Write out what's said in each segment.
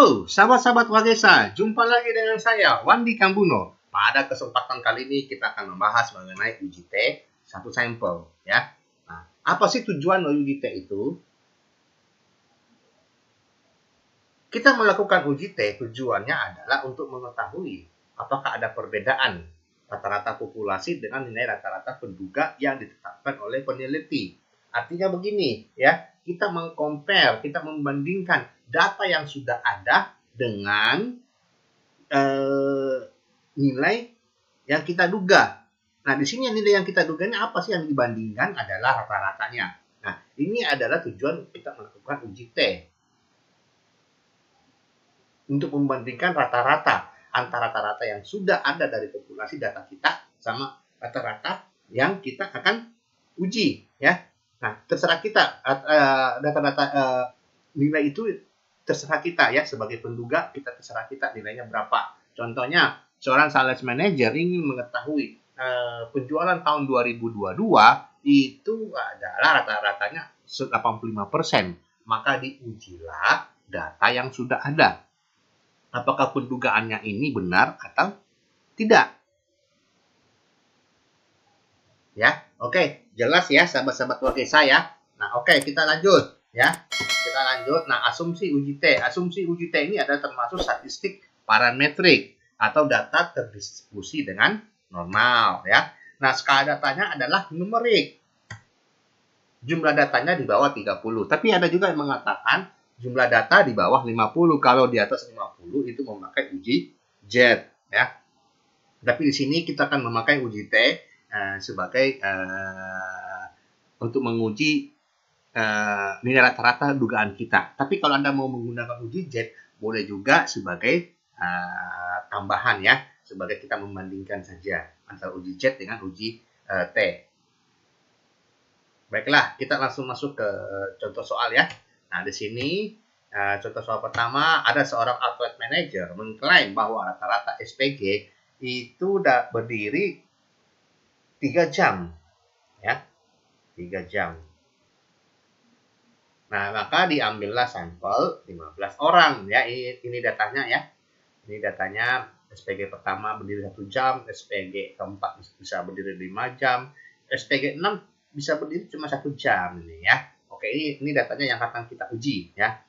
Halo, sahabat-sahabat Wagesa, jumpa lagi dengan saya, Wandi Kambuno. Pada kesempatan kali ini kita akan membahas mengenai uji T satu sampel, ya. Nah, apa sih tujuan uji T itu? Kita melakukan uji T tujuannya adalah untuk mengetahui apakah ada perbedaan rata-rata populasi dengan nilai rata-rata penduga yang ditetapkan oleh peneliti. Artinya begini, ya, kita mengcompare, kita membandingkan data yang sudah ada dengan nilai yang kita duga. Nah, di sini nilai yang kita duga ini apa sih yang dibandingkan adalah rata-ratanya. Nah, ini adalah tujuan kita melakukan uji T. Untuk membandingkan rata-rata antara rata-rata yang sudah ada dari populasi data kita sama rata-rata yang kita akan uji, ya. Nah, terserah kita data-data nilai itu terserah kita, ya, sebagai penduga kita terserah kita nilainya berapa. Contohnya, seorang sales manager ingin mengetahui penjualan tahun 2022 itu adalah rata-ratanya 85%, maka diujilah data yang sudah ada. Apakah pendugaannya ini benar atau tidak? Ya, oke, jelas ya sahabat-sahabat Wagesa ya. Nah, oke, kita lanjut ya. Kita lanjut. Nah, asumsi uji T. Asumsi uji T ini adalah termasuk statistik parametrik atau data terdistribusi dengan normal ya. Nah, skala datanya adalah numerik. Jumlah datanya di bawah 30. Tapi ada juga yang mengatakan jumlah data di bawah 50. Kalau di atas 50 itu memakai uji Z ya. Tapi di sini kita akan memakai uji T sebagai untuk menguji nilai rata-rata dugaan kita. Tapi kalau Anda mau menggunakan uji Z, boleh juga sebagai tambahan ya, sebagai kita membandingkan saja antara uji Z dengan uji T. Baiklah, kita langsung masuk ke contoh soal ya. Nah, di sini contoh soal pertama, ada seorang outlet manager mengklaim bahwa rata-rata SPG itu udah berdiri 3 jam ya, 3 jam. Nah, maka diambillah sampel 15 orang ya. Ini datanya ya. Ini datanya SPG pertama berdiri 1 jam, SPG keempat bisa berdiri 5 jam, SPG 6 bisa berdiri cuma 1 jam ini ya. Oke, ini datanya yang akan kita uji ya.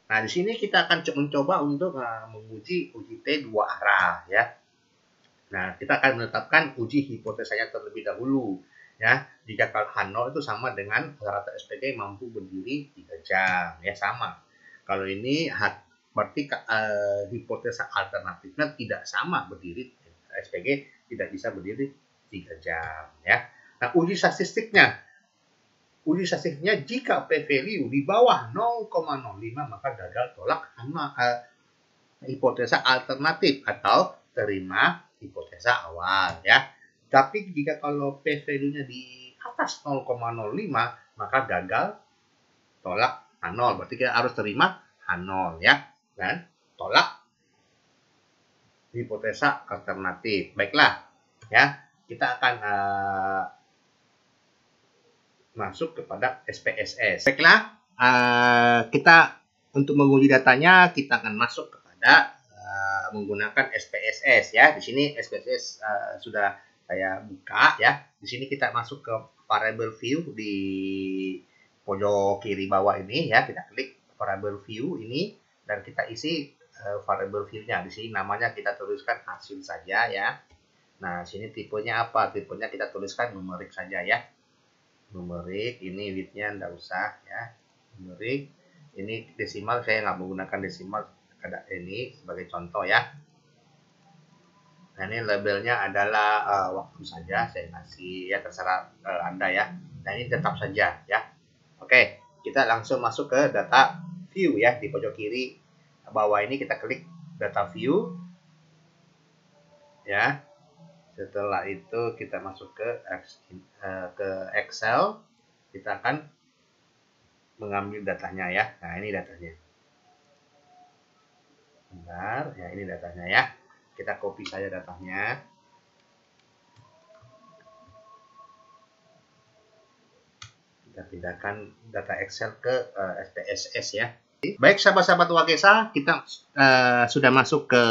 Nah, di sini kita akan mencoba untuk menguji uji T dua arah ya. Nah, kita akan menetapkan uji hipotesanya terlebih dahulu ya. Jika kalau H0 itu sama dengan rata SPG mampu berdiri 3 jam ya, sama. Kalau ini berarti hipotesa alternatifnya tidak sama berdiri, SPG tidak bisa berdiri 3 jam ya. Nah, uji statistiknya jika p-value di bawah 0,05 maka gagal tolak hipotesa alternatif atau terima hipotesa awal ya. Tapi jika kalau p-value-nya di atas 0,05 maka gagal tolak H0. Berarti kita harus terima H0 ya, dan tolak hipotesa alternatif. Baiklah ya, kita akan masuk kepada SPSS. Baiklah, kita untuk menguji datanya kita akan masuk kepada menggunakan SPSS ya. Di sini SPSS sudah saya buka ya. Di sini kita masuk ke variable view di pojok kiri bawah ini ya. Kita klik variable view ini dan kita isi variable view-nya. Di sini namanya kita tuliskan hasil saja ya. Nah, sini tipenya apa? Tipenya kita tuliskan numerik saja ya. Numerik, ini width-nya enggak usah ya. Numerik, ini desimal saya nggak menggunakan desimal, ada ini sebagai contoh ya. Nah, ini labelnya adalah waktu saja saya kasih ya, terserah Anda ya. Nah, ini tetap saja ya. Oke, kita langsung masuk ke data view ya, di pojok kiri bawah ini kita klik data view ya. Setelah itu kita masuk ke Excel, kita akan mengambil datanya ya. Nah, ini datanya. Bentar, ya ini datanya ya. Kita copy saja datanya. Kita pindahkan data Excel ke SPSS ya. Baik sahabat-sahabat Wagesa, kita sudah masuk ke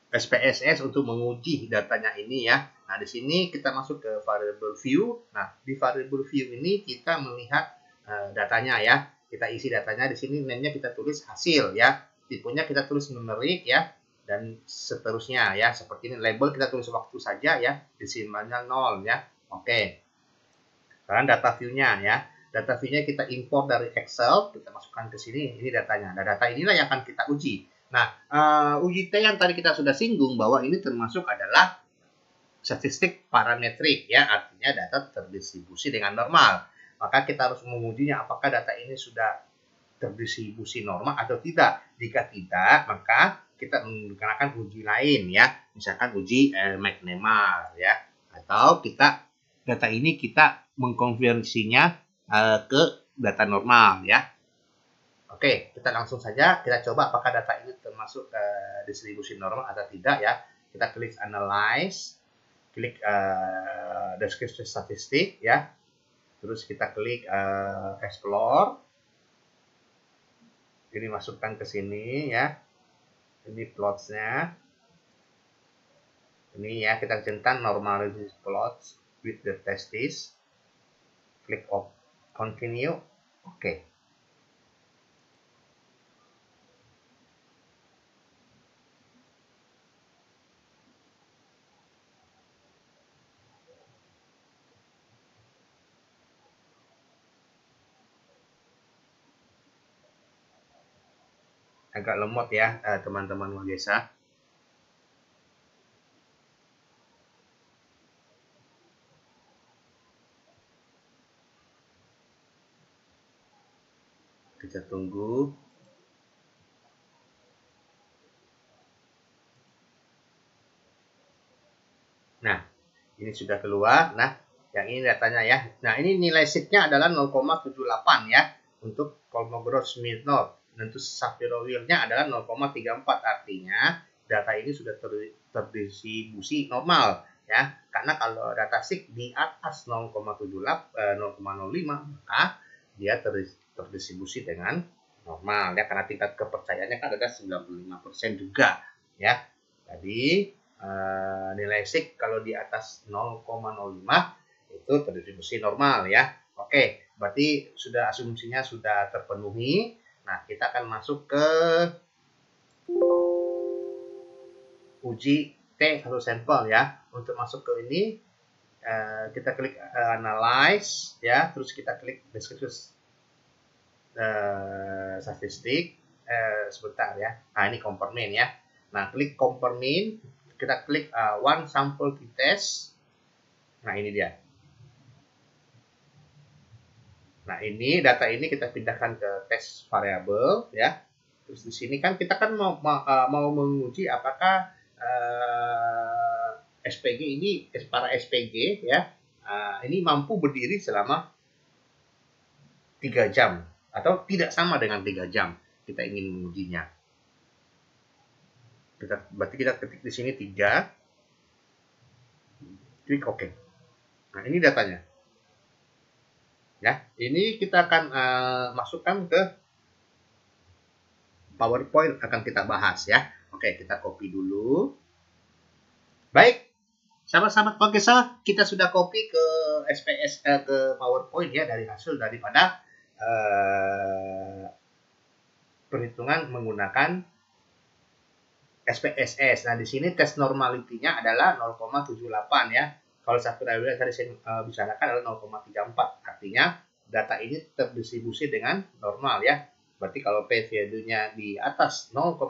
SPSS untuk menguji datanya ini ya. Nah, di sini kita masuk ke variable view. Nah, di variable view ini kita melihat datanya ya. Kita isi datanya di sini, name-nya kita tulis hasil ya. Tipenya kita tulis numerik ya, dan seterusnya ya. Seperti ini, label kita tulis waktu saja ya. Desimalnya 0 ya. Oke. Sekarang data view-nya ya. Data view-nya kita import dari Excel, kita masukkan ke sini. Ini datanya. Nah, data inilah yang akan kita uji. Nah, uji T yang tadi kita sudah singgung bahwa ini termasuk adalah statistik parametrik ya, artinya data terdistribusi dengan normal. Maka kita harus mengujinya apakah data ini sudah terdistribusi normal atau tidak. Jika tidak, maka kita menggunakan uji lain ya, misalkan uji McNemar ya, atau data ini kita mengkonversinya ke data normal ya. Oke, kita langsung saja kita coba apakah data ini termasuk distribusi normal atau tidak ya. Kita klik analyze, klik deskripsi statistik ya, terus kita klik explore, ini masukkan ke sini ya, ini plotsnya, ini ya, kita centang normalized plots with the testis, klik continue, oke. Agak lemot ya teman-teman Wagesa. Kita tunggu. Nah, ini sudah keluar. Nah, yang ini datanya ya. Nah, ini nilai sheet-nya adalah 0,78 ya. Untuk Kolmogorov Smirnov. Dan untuk Shapiro Wills-nya adalah 0,34. Artinya, data ini sudah terdistribusi normal ya. Karena kalau data sheet di atas 0,05, maka dia terdistribusi dengan normal ya. Karena tingkat kepercayaannya kan ada 95% juga ya. Jadi, nilai SIG kalau di atas 0,05 itu terdistribusi normal ya. Oke, berarti sudah asumsinya sudah terpenuhi. Nah, kita akan masuk ke uji T atau sampel ya. Untuk masuk ke ini kita klik analyze ya, terus kita klik deskripsi statistik sebentar ya. Nah, ini compare mean ya. Nah, klik compare mean, kita klik one sample t-test. Nah, ini dia. Nah, ini data ini kita pindahkan ke test variable ya. Terus di sini kan kita kan mau menguji apakah SPG ini, para SPG ya, ini mampu berdiri selama 3 jam atau tidak sama dengan 3 jam. Kita ingin mengujinya. Berarti kita ketik di sini 3. Klik OK. Nah, ini datanya. Ya, ini kita akan masukkan ke PowerPoint, akan kita bahas ya. Oke, kita copy dulu. Baik, sahabat-sahabat Wagesa, kita sudah copy ke SPS ke PowerPoint ya, dari hasil daripada perhitungan menggunakan SPSS. Nah, di sini tes normality-nya adalah 0,78 ya. Kalau Shapiro Wills tadi saya bicarakan adalah 0,34. Artinya data ini terdistribusi dengan normal ya. Berarti kalau P value-nya di atas 0,05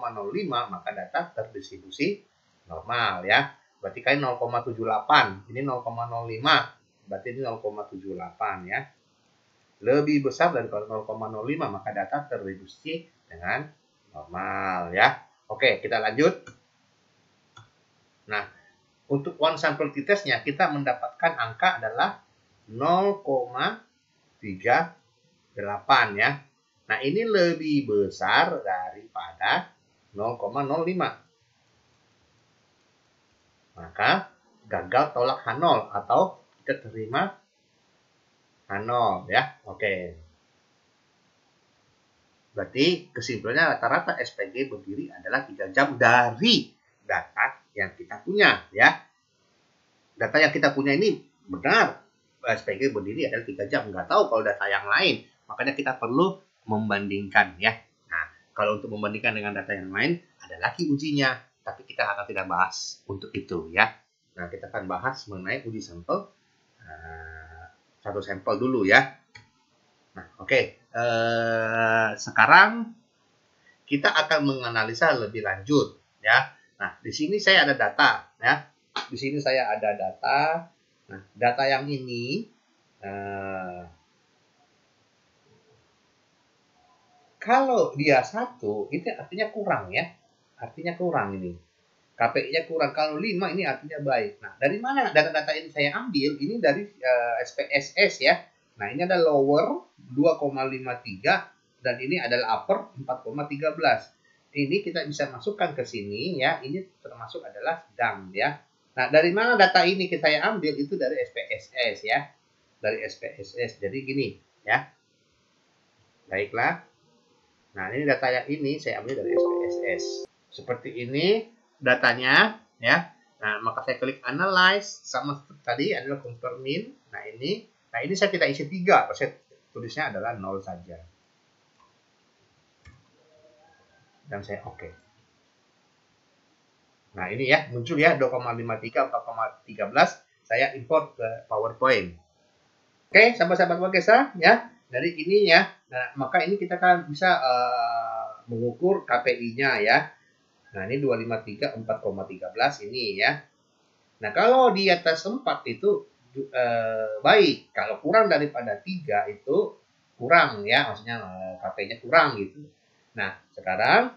maka data terdistribusi normal ya. Berarti kan 0,78. Ini 0,05. Berarti ini 0,78 ya. Lebih besar daripada 0,05 maka data terdistribusi dengan normal ya. Oke, kita lanjut. Nah, untuk one sample t-testnya kita mendapatkan angka adalah 0,38 ya. Nah, ini lebih besar daripada 0,05. Maka gagal tolak H0 atau kita terima H0 ya. Oke. Berarti kesimpulannya rata-rata SPG berdiri adalah 3 jam dari data yang kita punya, ya. Data yang kita punya ini benar, SPG berdiri adalah 3 jam. Nggak tahu kalau data yang lain, makanya kita perlu membandingkan, ya. Nah, kalau untuk membandingkan dengan data yang lain, ada lagi ujinya, tapi kita akan tidak bahas untuk itu, ya. Nah, kita akan bahas mengenai uji sampel, satu sampel dulu, ya. Nah, oke. Sekarang kita akan menganalisa lebih lanjut, ya. Nah, di sini saya ada data, ya. Di sini saya ada data. Nah, data yang ini kalau dia 1, itu artinya kurang, ya. Artinya kurang ini. KPI-nya kurang. Kalau 5 ini artinya baik. Nah, dari mana data-data ini saya ambil? Ini dari SPSS, ya. Nah, ini ada lower 2,53 dan ini adalah upper 4,13. Ini kita bisa masukkan ke sini, ya. Ini termasuk adalah sedang, ya. Nah, dari mana data ini saya ambil? Itu dari SPSS, ya. Dari SPSS. Jadi gini, ya. Baiklah. Nah, ini data yang ini saya ambil dari SPSS. Seperti ini datanya, ya. Nah, maka saya klik analyze, sama tadi adalah compare mean. Nah, ini saya tidak isi 3, saya tulisnya adalah 0 saja. Dan saya oke. Nah, ini ya, muncul ya 2,53, 4,13. Saya import ke PowerPoint. Oke, sahabat-sahabat Wagesa, ya. Dari ini ya. Nah, maka ini kita kan bisa mengukur KPI-nya, ya. Nah, ini 253, 4,13 ini, ya. Nah, kalau di atas 4 itu baik. Kalau kurang daripada 3 itu kurang, ya. Maksudnya KPI-nya kurang gitu. Nah, sekarang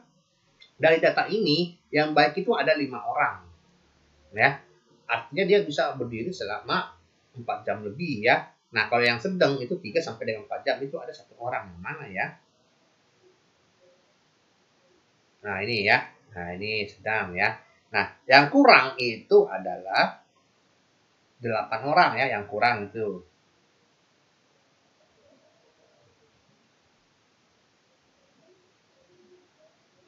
dari data ini yang baik itu ada 5 orang. Ya. Artinya dia bisa berdiri selama 4 jam lebih, ya. Nah, kalau yang sedang itu 3 sampai dengan 4 jam itu ada 1 orang. Yang mana, ya? Nah, ini ya. Nah, ini sedang, ya. Nah, yang kurang itu adalah 8 orang, ya. Yang kurang itu.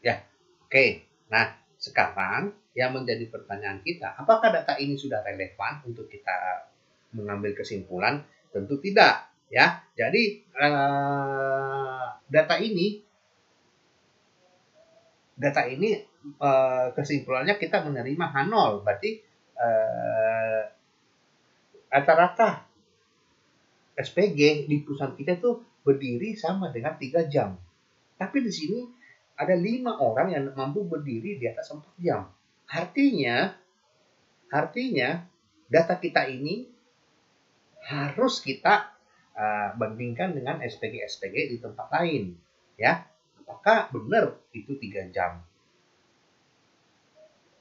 Ya, oke. Nah, sekarang yang menjadi pertanyaan kita, apakah data ini sudah relevan untuk kita mengambil kesimpulan? Tentu tidak, ya. Jadi data ini kesimpulannya kita menerima H0, berarti rata-rata SPG di perusahaan kita tuh berdiri sama dengan 3 jam. Tapi di sini ada 5 orang yang mampu berdiri di atas 4 jam. Artinya data kita ini harus kita bandingkan dengan SPG di tempat lain, ya. Apakah benar itu 3 jam?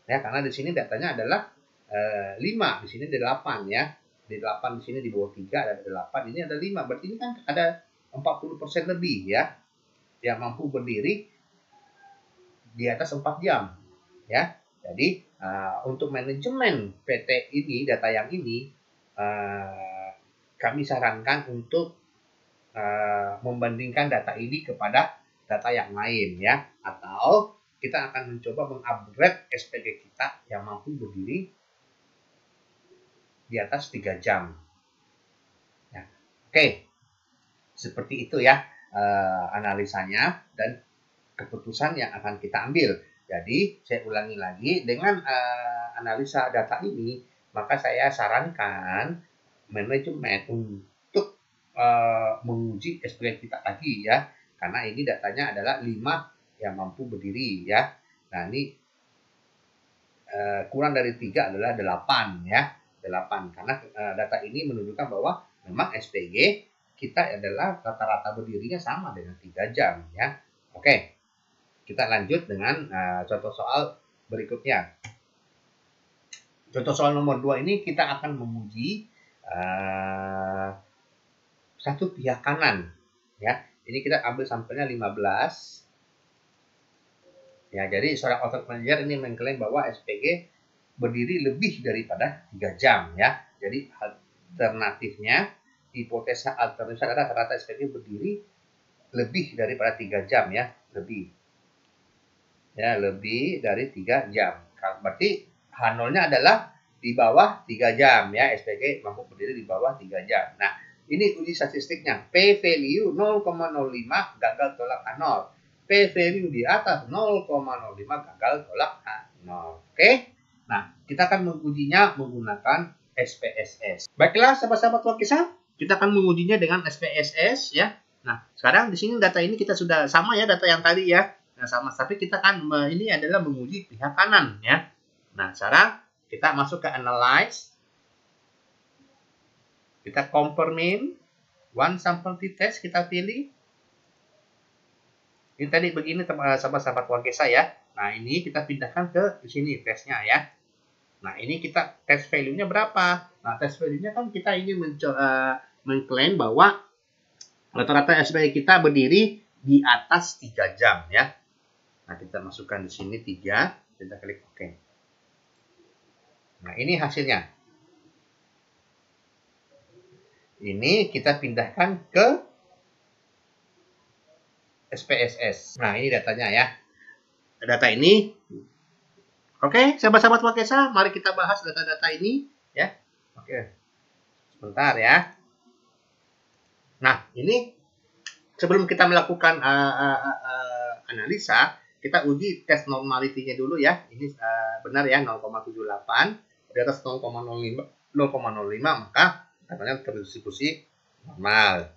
Ya, karena di sini datanya adalah 5, di sini ada 8, ya. Di 8 di sini di bawah 3 ada 8, ini ada 5. Berarti ini kan ada 40% lebih, ya, yang mampu berdiri di atas 4 jam, ya. Jadi untuk manajemen PT ini, data yang ini kami sarankan untuk membandingkan data ini kepada data yang lain, ya, atau kita akan mencoba mengupgrade SPG kita yang mampu berdiri di atas 3 jam. Ya. Oke, seperti itu, ya, analisanya dan keputusan yang akan kita ambil. Jadi saya ulangi lagi, dengan analisa data ini, maka saya sarankan manajemen untuk menguji SPG kita lagi, ya, karena ini datanya adalah 5 yang mampu berdiri, ya. Nah, ini kurang dari 3 adalah 8, ya, 8, karena data ini menunjukkan bahwa memang SPG kita adalah rata-rata berdirinya sama dengan 3 jam, ya. Oke, kita lanjut dengan contoh soal berikutnya. Contoh soal nomor 2 ini kita akan menguji satu pihak kanan, ya. Ini kita ambil sampelnya 15. Ya, jadi seorang output manager ini mengklaim bahwa SPG berdiri lebih daripada 3 jam, ya. Jadi alternatifnya, hipotesa alternatif adalah rata-rata SPG berdiri lebih daripada 3 jam ya, lebih. Ya, lebih dari 3 jam. Berarti H0-nya adalah di bawah 3 jam ya, SPG mampu berdiri di bawah 3 jam. Nah, ini uji statistiknya. P value 0,05 gagal tolak H0. P value di atas 0,05 gagal tolak H0. Oke? Nah, kita akan mengujinya menggunakan SPSS. Baiklah, sahabat-sahabat Wakisah, kita akan mengujinya dengan SPSS ya. Nah, sekarang di sini data ini kita sudah sama ya, data yang tadi ya. Nah, sama, tapi kita kan ini adalah menguji pihak kanan ya. Nah, sekarang kita masuk ke analyze. Kita compare mean, one sample t-test kita pilih. Ini tadi begini sahabat-sahabat Wakisah ya. Nah, ini kita pindahkan ke sini tesnya ya. Nah, ini kita test value-nya berapa? Nah, test value-nya kan kita ingin mengklaim bahwa rata-rata SPG kita berdiri di atas 3 jam ya. Nah, kita masukkan di sini 3, kita klik OK. Nah, ini hasilnya. Ini kita pindahkan ke SPSS. Nah, ini datanya ya. Data ini. Oke, sahabat-sahabat Wakisah, mari kita bahas data-data ini ya. Oke. Sebentar ya. Nah, ini sebelum kita melakukan analisa, kita uji tes normality-nya dulu ya. Ini benar ya, 0,78. Di atas 0,05 maka katanya terdistribusi normal.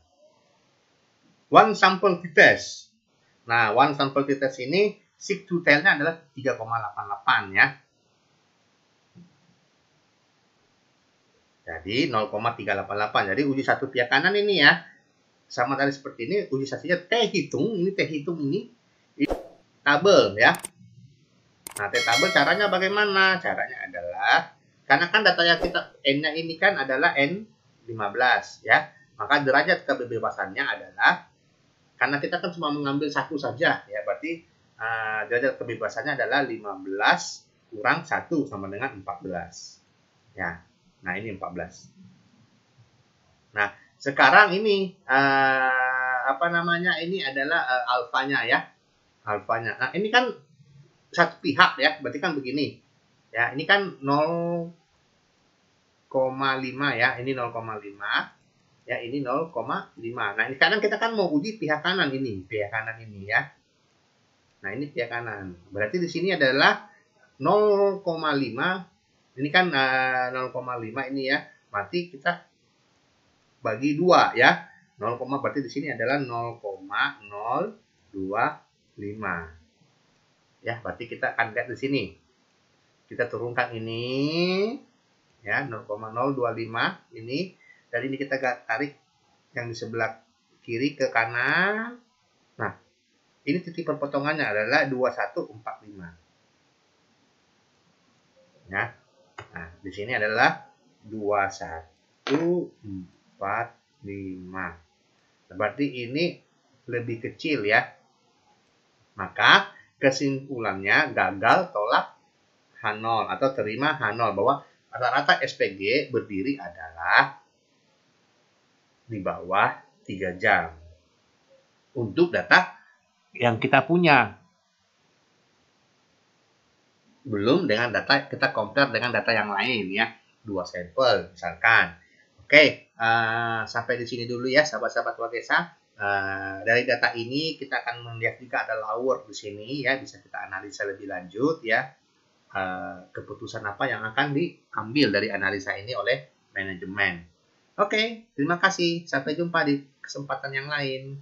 One sample t-test. Nah, one sample t-test ini sig to tail-nya adalah 3,88 ya. Jadi 0,388. Jadi uji satu pihak kanan ini ya. Sama tadi seperti ini, uji saksinya T hitung ini tabel ya. Nah, T tabel caranya bagaimana? Caranya adalah karena kan data yang kita N-nya ini kan adalah N15 ya. Maka derajat kebebasannya adalah karena kita kan cuma mengambil satu saja ya, berarti derajat kebebasannya adalah 15 kurang 1 sama dengan 14. Ya. Nah, ini 14. Nah, sekarang ini apa namanya? Ini adalah alfanya ya. Alfanya. Nah, ini kan satu pihak ya, berarti kan begini. Ya, ini kan 0,5 ya, ini 0,5. Ya, ini 0,5. Nah, ini sekarang kita kan mau uji pihak kanan ini ya. Nah, ini pihak kanan. Berarti di sini adalah 0,5. Ini kan 0,5 ini ya. Berarti kita bagi 2 ya. 0, berarti di sini adalah 0,025. Ya, berarti kita akan lihat di sini. Kita turunkan ini ya, 0,025 ini. Dan ini kita tarik yang di sebelah kiri ke kanan. Nah, ini titik perpotongannya adalah 2145. Ya. Nah, di sini adalah 2145. Berarti ini lebih kecil ya. Maka kesimpulannya gagal tolak H0 atau terima H0, bahwa rata-rata SPG berdiri adalah di bawah 3 jam. Untuk data yang kita punya. Belum dengan data, kita compare dengan data yang lain ya. 2 sampel misalkan. Oke, sampai di sini dulu ya sahabat-sahabat Wakisah. Dari data ini kita akan melihat juga ada lower di sini ya, bisa kita analisa lebih lanjut ya. Keputusan apa yang akan diambil dari analisa ini oleh manajemen. Oke, terima kasih. Sampai jumpa di kesempatan yang lain.